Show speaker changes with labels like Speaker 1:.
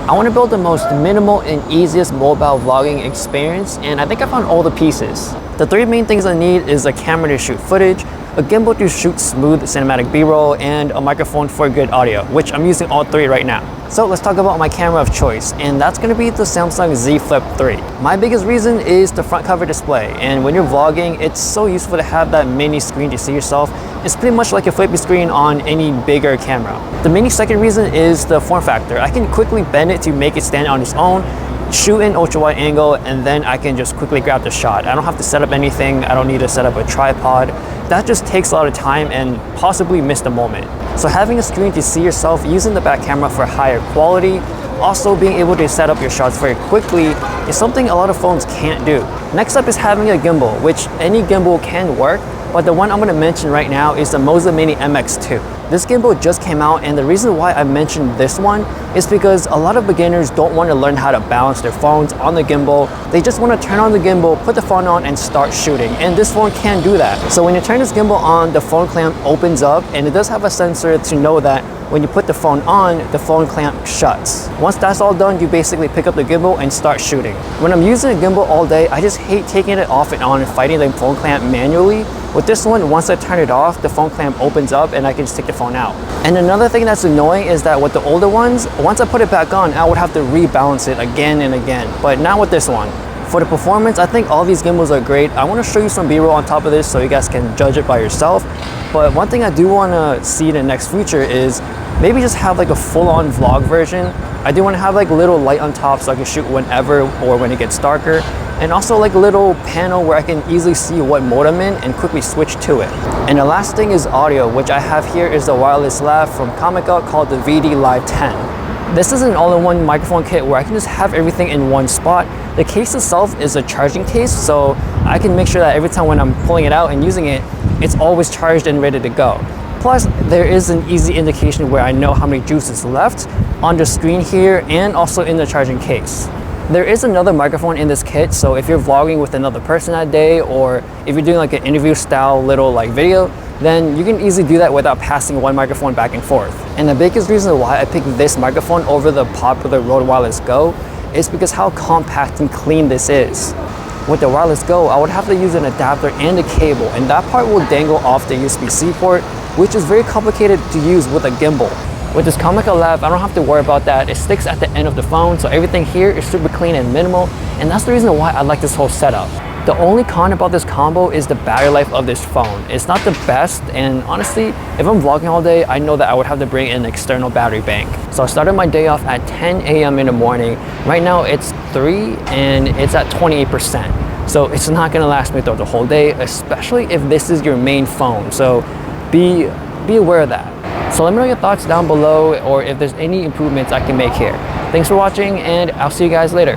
Speaker 1: I want to build the most minimal and easiest mobile vlogging experience, and I think I found all the pieces. The three main things I need is a camera to shoot footage, a gimbal to shoot smooth cinematic b-roll, and a microphone for good audio, which I'm using all three right now. So let's talk about my camera of choice, and that's going to be the Samsung Z Flip 3. My biggest reason is the front cover display, and when you're vlogging, it's so useful to have that mini screen to see yourself. It's pretty much like a flippy screen on any bigger camera. The mini second reason is the form factor. I can quickly bend it to make it stand on its own, shoot in ultra wide angle, and then I can just quickly grab the shot. I don't have to set up anything. I don't need to set up a tripod. That just takes a lot of time and possibly miss the moment. So having a screen to see yourself using the back camera for higher quality, also being able to set up your shots very quickly, is something a lot of phones can't do. Next up is having a gimbal, which any gimbal can work, but the one I'm going to mention right now is the Moza Mini MX2. This gimbal just came out, and the reason why I mentioned this one is because a lot of beginners don't want to learn how to balance their phones on the gimbal. They just want to turn on the gimbal, put the phone on, and start shooting, and this phone can do that. So when you turn this gimbal on, the phone clamp opens up, and it does have a sensor to know that when you put the phone on, the phone clamp shuts. Once that's all done, you basically pick up the gimbal and start shooting. When I'm using a gimbal all day, I just hate taking it off and on and fighting the phone clamp manually. With this one, once I turn it off, the phone clamp opens up and I can just take the phone out. And another thing that's annoying is that with the older ones, once I put it back on, I would have to rebalance it again and again, but not with this one. For the performance, I think all these gimbals are great. I want to show you some b-roll on top of this so you guys can judge it by yourself. But one thing I do want to see in the next future is maybe just have like a full-on vlog version. I do want to have like a little light on top so I can shoot whenever or when it gets darker. And also like a little panel where I can easily see what mode I'm in and quickly switch to it. And the last thing is audio, which I have here is the wireless lav from Comica called the VD Live 10. This is an all-in-one microphone kit where I can just have everything in one spot. The case itself is a charging case, so I can make sure that every time when I'm pulling it out and using it, it's always charged and ready to go. Plus, there is an easy indication where I know how many juice is left on the screen here and also in the charging case. There is another microphone in this kit, so if you're vlogging with another person that day, or if you're doing like an interview style little like video, then you can easily do that without passing one microphone back and forth. And the biggest reason why I picked this microphone over the popular Rode Wireless Go is because how compact and clean this is. With the Wireless Go, I would have to use an adapter and a cable, and that part will dangle off the USB-C port, which is very complicated to use with a gimbal. With this Comica Lav, I don't have to worry about that. It sticks at the end of the phone, so everything here is super clean and minimal, and that's the reason why I like this whole setup. The only con about this combo is the battery life of this phone. It's not the best, and honestly, if I'm vlogging all day, I know that I would have to bring an external battery bank. So I started my day off at 10 a.m. in the morning. Right now it's 3 and it's at 28%. So it's not gonna last me throughout the whole day, especially if this is your main phone. So be aware of that. So let me know your thoughts down below or if there's any improvements I can make here. Thanks for watching, and I'll see you guys later.